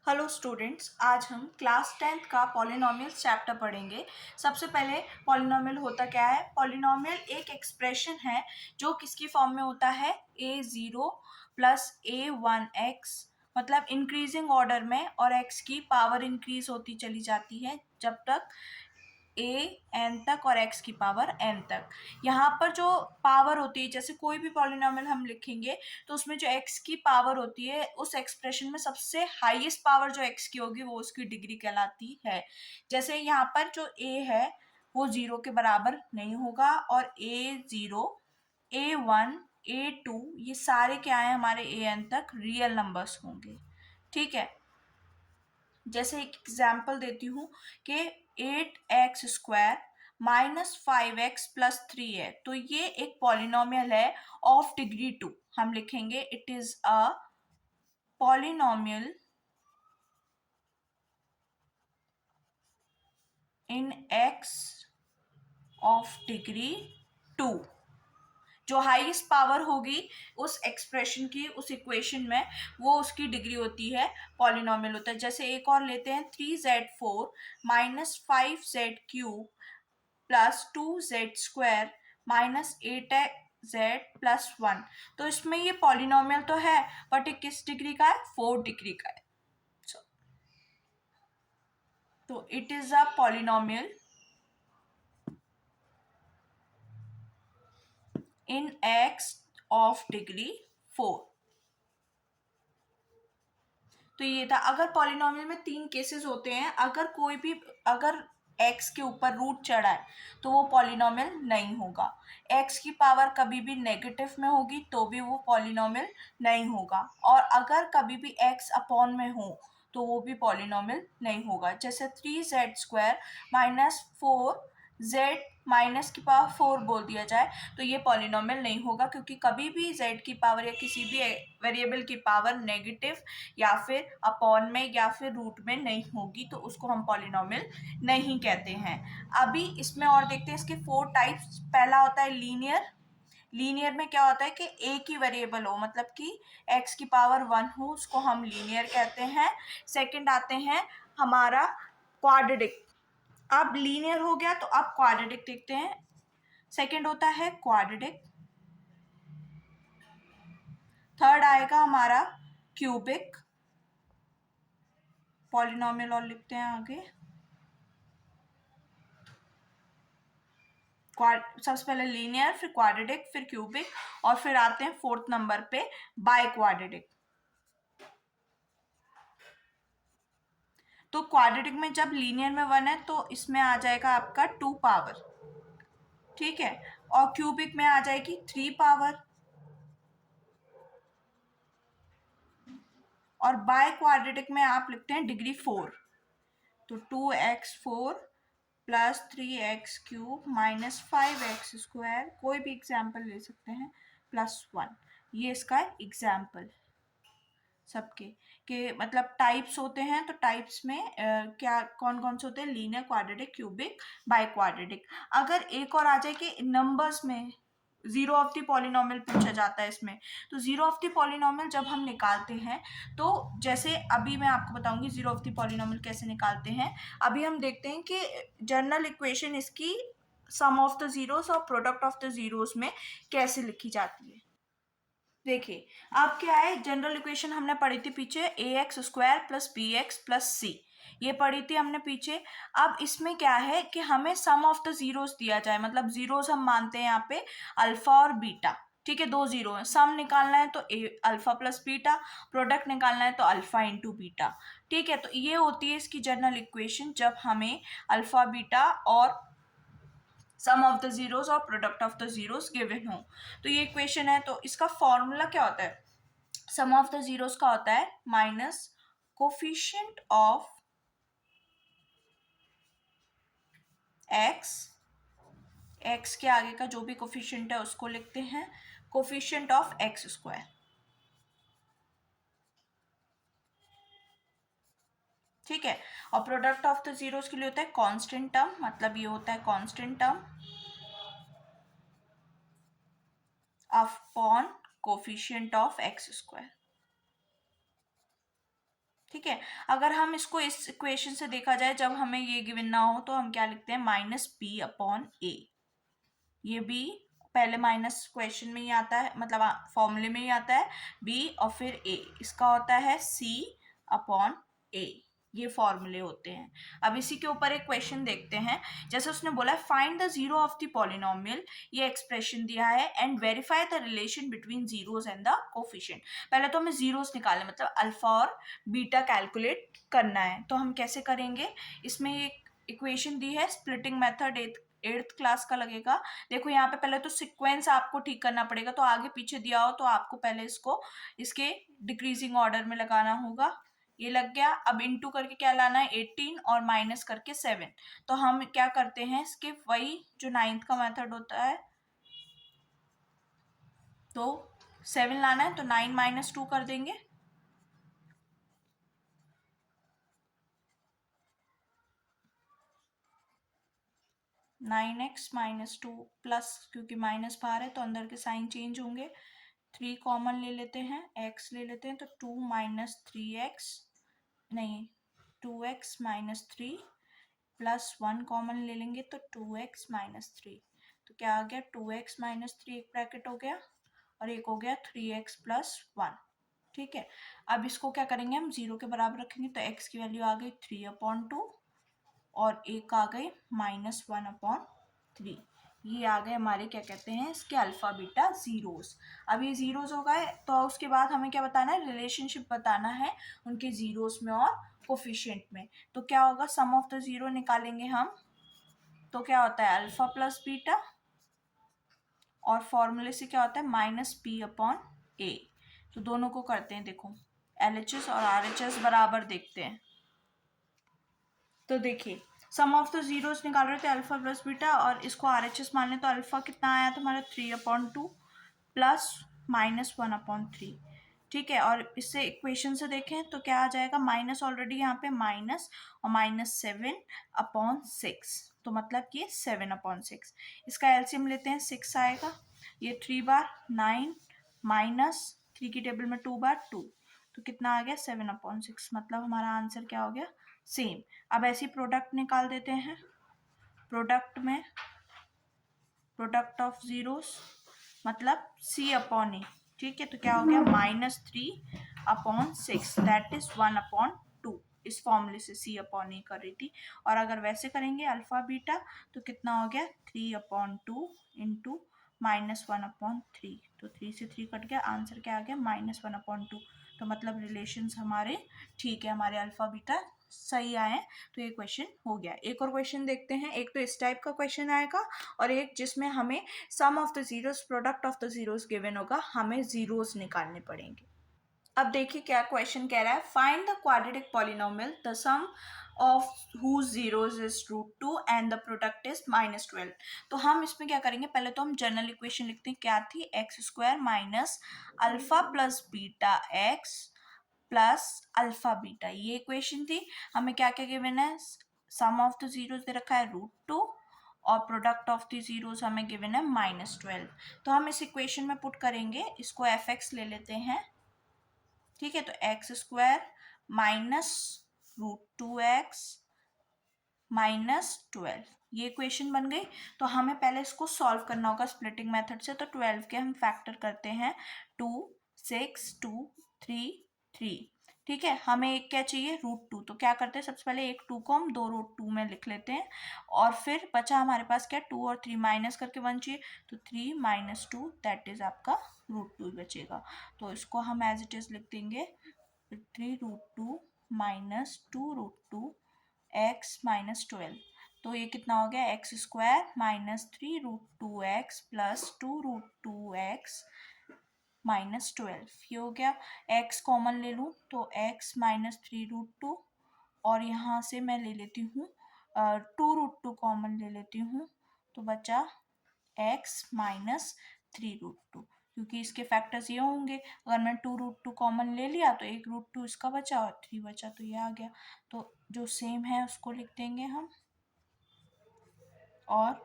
Hello students, आज हम class 10th का पॉलिनोमियल्स चैप्टर पढ़ेंगे। सबसे पहले पॉलिनोमियल होता क्या है। पॉलिनोमियल एक एक्सप्रेशन है जो किसकी फॉर्म में होता है, a0 प्लस a1x, मतलब इंक्रीजिंग ऑर्डर में, और x की पावर इंक्रीज होती चली जाती है जब तक a n तक और x की पावर n तक। यहाँ पर जो पावर होती है, जैसे कोई भी पॉलिनोमियल हम लिखेंगे तो उसमें जो x की पावर होती है उस एक्सप्रेशन में सबसे हाईएस्ट पावर जो x की होगी वो उसकी डिग्री कहलाती है। जैसे यहाँ पर जो a है वो 0 के बराबर नहीं होगा, और a0, a1, a2 ये सारे क्या है, हमारे an तक रियल नंबर्स होंगे। ठीक है, जैसे एक एग्जाम्पल देती हूँ कि 8x² माइनस 5x+3 है, तो ये एक पॉलिनोमियल है ऑफ डिग्री 2। हम लिखेंगे it is a polynomial in x of degree 2। जो हाईएस्ट पावर होगी उस एक्सप्रेशन की, उस इक्वेशन में, वो उसकी डिग्री होती है, पॉलिनोमियल होता है। जैसे एक और लेते हैं, 3z4 minus 5z³ plus 2z² minus 8z+1। तो इसमें ये पॉलिनोमियल तो है, बट ये किस डिग्री का है, 4 डिग्री का है। तो it is a polynomial in x of degree 4। तो ये था। अगर पॉलिनोमियल में 3 केसेस होते हैं, अगर x के ऊपर रूट चढ़ा है तो वो पॉलिनोमियल नहीं होगा। x की पावर कभी भी नेगेटिव में होगी तो भी वो पॉलिनोमियल नहीं होगा, और अगर कभी भी x अपॉन में हो तो वो भी पॉलिनोमियल नहीं होगा। जैसे 3z² माइनस 4z माइनस की पावर 4 बोल दिया जाए तो ये पॉलिनोमियल नहीं होगा, क्योंकि कभी भी z की पावर या किसी भी वेरिएबल की पावर नेगेटिव या फिर अपॉन में या फिर रूट में नहीं होगी, तो उसको हम पॉलिनोमियल नहीं कहते हैं। अभी इसमें और देखते हैं इसके 4 टाइप्स। पहला होता है लीनियर। लीनियर में क्या होता है कि एक ही वेरिएबल हो, मतलब कि x की पावर 1 हो, उसको हम लीनियर कहते हैं। सेकंड आते हैं हमारा क्वाड्रेटिक। अब लीनियर हो गया तो अब क्वाड्रेटिक देखते हैं। सेकंड होता है क्वाड्रेटिक। थर्ड आएगा हमारा क्यूबिक। पॉलिनोमियल और लिखते हैं आगे। सबसे पहले लीनियर, फिर क्वाड्रेटिक, फिर क्यूबिक, और फिर आते हैं फोर्थ नंबर पे बाय क्वाड्रेटिक। तो क्वाड्रेटिक में जब लीनियर में 1 है तो इसमें आ जाएगा आपका 2 पावर, ठीक है, और क्यूबिक में आ जाएगी 3 पावर, और बाय क्वाड्रेटिक में आप लिखते हैं डिग्री 4। तो 2x4 plus 3x³ minus 5x², कोई भी एग्जाम्पल ले सकते हैं, +1। ये इसका एग्जाम्पल सबके के मतलब टाइप्स होते हैं। तो टाइप्स में क्या कौन कौन से होते हैं, linear, quadratic, cubic, by quadratic. अगर एक और आ जाए कि नंबर्स में जीरो ऑफ द पॉलिनोमियल पूछा जाता है इसमें, तो जीरो ऑफ द पॉलिनोमियल जब हम निकालते हैं तो जैसे अभी मैं आपको बताऊंगी जीरो ऑफ द पॉलिनोमियल कैसे निकालते हैं। अभी हम देखते हैं कि जनरल इक्वेशन इसकी सम ऑफ द जीरोस और प्रोडक्ट ऑफ द जीरोस में कैसे लिखी जाती है। देखिए, अब क्या है, जनरल इक्वेशन हमने पढ़ी थी पीछे, ax² plus bx plus c, ये पढ़ी थी हमने पीछे। अब इसमें क्या है कि हमें सम ऑफ द जीरोस दिया जाए, मतलब जीरोस हम मानते हैं यहाँ पे अल्फा और बीटा। ठीक है, 2 जीरो है, सम निकालना है तो अल्फा प्लस बीटा, प्रोडक्ट निकालना है तो अल्फा इंटू बीटा। ठीक है, तो ये होती है इसकी जनरल इक्वेशन जब हमें अल्फा बीटा और सम ऑफ द जीरोस और product of the zeros given हो। तो ये इक्वेशन है। तो इसका फॉर्मूला क्या होता है, सम ऑफ द जीरोस का होता है minus coefficient of x, x के आगे का जो भी कोफिशिएंट है उसको लिखते हैं कोफिशिएंट ऑफ x²। ठीक है, और प्रोडक्ट ऑफ द जीरोस के लिए होता है कांस्टेंट टर्म, मतलब ये होता है constant term upon coefficient of x²। ठीक है। अगर हम इसको इस इक्वेशन से देखा जाए, जब हमें ये गिवन ना हो तो हम क्या लिखते हैं, माइनस बी अपॉन ए। ये बी पहले माइनस क्वेश्चन में ही आता है, मतलब फॉर्मूले में ही आता है बी, और फिर ए, इसका होता है सी अपॉन ए। ये फॉर्मूले होते हैं। अब इसी के ऊपर एक क्वेश्चन देखते हैं। जैसे उसने बोला find the zero of the polynomial, ये एक्सप्रेशन दिया है, and verify the relation between zeros and the coefficient. पहले तो हमें जीरोस निकालने, मतलब अल्फा और बीटा कैलकुलेट करना है। तो हम कैसे करेंगे, इसमें एक इक्वेशन दी है, स्प्लिटिंग मेथड एट्थ क्लास का लगेगा। देखो यहाँ पे पहले तो सीक्वेंस आपको ठीक करना पड़ेगा, तो आगे पीछे दिया हो तो आपको पहले इसको इसके डिक्रीजिंग ऑर्डर में लगाना होगा। ये लग गया। अब इनटू करके क्या लाना है, 18, और माइनस करके 7। तो हम क्या करते हैं, इसके वही जो नाइन्थ का मेथड होता है, तो 7 लाना है तो 9 माइनस 2 कर देंगे। 9x माइनस 2 प्लस, क्योंकि माइनस बाहर है तो अंदर के साइन चेंज होंगे। 3 कॉमन ले लेते हैं, x ले लेते हैं, तो 2 माइनस 3x, नहीं 2x माइनस 3 प्लस 1 कॉमन ले लेंगे तो 2x माइनस 3। तो क्या आ गया, 2x माइनस 3 एक ब्रैकेट हो गया, और एक हो गया 3x प्लस 1। ठीक है। अब इसको क्या करेंगे, हम 0 के बराबर रखेंगे, तो x की वैल्यू आ गई 3/2, और एक आ गए -1/3। ये आ गए हमारे क्या कहते हैं, इसके अल्फा बीटा जीरोस। अब ये जीरोस हो गए, तो उसके बाद हमें क्या बताना है, रिलेशनशिप बताना है उनके जीरोस में और कोफिशिएंट में। तो क्या होगा, सम ऑफ द जीरो निकालेंगे हम, तो क्या होता है अल्फा प्लस बीटा, और फॉर्मूले से क्या होता है -p/a। तो दोनों को करते हैं, देखो LHS और RHS बराबर देखते हैं। तो देखिए सम ऑफ द जीरोस निकाल रहे थे अल्फा प्लस बीटा, और इसको RHS मान लें, तो अल्फा कितना आया था हमारा 3/2 प्लस -1/3। ठीक है। और इससे इक्वेशन से देखें तो क्या आ जाएगा, माइनस ऑलरेडी यहाँ पे माइनस, और -7/6, तो मतलब कि 7/6। इसका एलसीएम लेते हैं, 6 आएगा। ये 3 बार 9 माइनस 3 की टेबल में 2 बार 2, तो कितना आ गया 7/6। मतलब हमारा आंसर क्या हो गया, सेम। अब ऐसी प्रोडक्ट निकाल देते हैं, प्रोडक्ट में प्रोडक्ट ऑफ जीरोस मतलब C/E। ठीक है। तो क्या हो गया, -3/6, दैट इज 1/2। इस फॉर्मूले से C/E कर रही थी। और अगर वैसे करेंगे अल्फा बीटा, तो कितना हो गया 3/2 इंटू -1/3। तो 3 से 3 कट गया, आंसर क्या आ गया -1/2। तो मतलब रिलेशंस हमारे ठीक है, हमारे अल्फा बीटा सही आए। तो ये क्वेश्चन हो गया। एक और क्वेश्चन देखते हैं। एक तो इस टाइप का क्वेश्चन आएगा, और एक जिसमें हमें sum of the zeros, product of the zeros given होगा, हमें जीरोस निकालने पड़ेंगे। अब देखिए क्या क्वेश्चन कह रहा है, find the quadratic polynomial the sum of whose zeros is √2 and the product is -12। तो हम इसमें क्या करेंगे, पहले तो हम जनरल इक्वेशन लिखते हैं, क्या थी, x² minus alpha plus beta x plus alpha beta, ये इक्वेशन थी। हमें क्या क्या गिवन है, सम ऑफ द जीरोस दे रखा है √2, और प्रोडक्ट ऑफ द जीरोस हमें गिवन है -12। तो हम इस इक्वेशन में पुट करेंगे, इसको fx ले लेते हैं। ठीक है। तो x² माइनस √2x -12, ये इक्वेशन बन गई। तो हमें पहले इसको सॉल्व करना होगा स्प्लिटिंग मेथड से। तो 12 के हम फैक्टर करते हैं, 2 6 2 3 3। ठीक है। हमें एक क्या चाहिए, √2। तो क्या करते हैं, सबसे पहले एक 2 को हम 2 √2 में लिख लेते हैं, और फिर बचा हमारे पास क्या, 2 और 3 माइनस करके 1 चाहिए, तो 3 - 2 दैट इज आपका √2 बचेगा। तो इसको हम एज इट इज लिख देंगे, 3√2 -2√2 x -12। तो ये कितना हो गया, x² -3√2x प्लस 2√2x -12। ये हो गया। x कॉमन ले लूँ तो x -3√2, और यहाँ से मैं ले लेती हूँ 2√2 कॉमन ले लेती हूँ, तो बचा x -3√2, क्योंकि इसके फैक्टर्स ये होंगे। अगर मैं 2√2 कॉमन ले लिया तो एक √2 इसका बचा और 3 बचा, तो ये आ गया। तो जो सेम है उसको लिख देंगे हम, और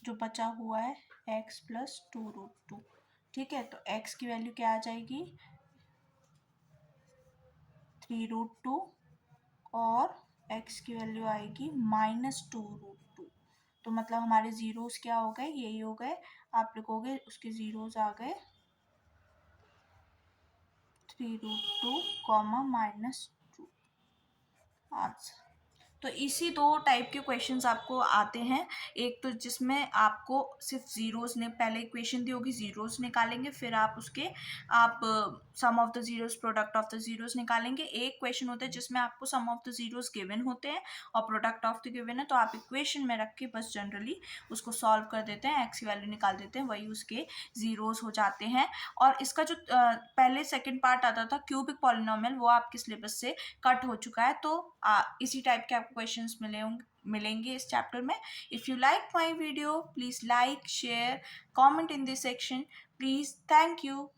जो बचा हुआ है x प्लस 2√2। ठीक है। तो x की वैल्यू क्या आ जाएगी, 3√2 और x की वैल्यू आएगी -2√2। तो मतलब हमारे ज़ीरोज़ क्या हो गए, यही हो गए। आप लिखोगे उसके ज़ीरोज़ आ गए 3√2, -2। आंसर। तो इसी दो टाइप के क्वेश्चंस आपको आते हैं। एक तो जिसमें आपको सिर्फ ज़ीरोज़ ने पहले इक्वेशन दी होगी, ज़ीरोज़ निकालेंगे, फिर आप उसके आप sum of the zeros, product of the zeros निकालेंगे। एक क्वेश्चन होता है जिसमें आपको sum of the zeros given होते हैं और प्रोडक्ट ऑफ द गिवन है, तो आप इक्वेशन में रख के बस जनरली उसको सॉल्व कर देते हैं, एक्स की वैल्यू निकाल देते हैं, वही उसके ज़ीरोज़ हो जाते हैं। और इसका जो पहले सेकेंड पार्ट आता था क्यूबिक पॉलिनोमियल, वो आपके सिलेबस से कट हो चुका है। तो इसी टाइप के आपको क्वेश्चंस मिलेंगे इस चैप्टर में। If you like my video, please like, share, comment in this section, please. Thank you.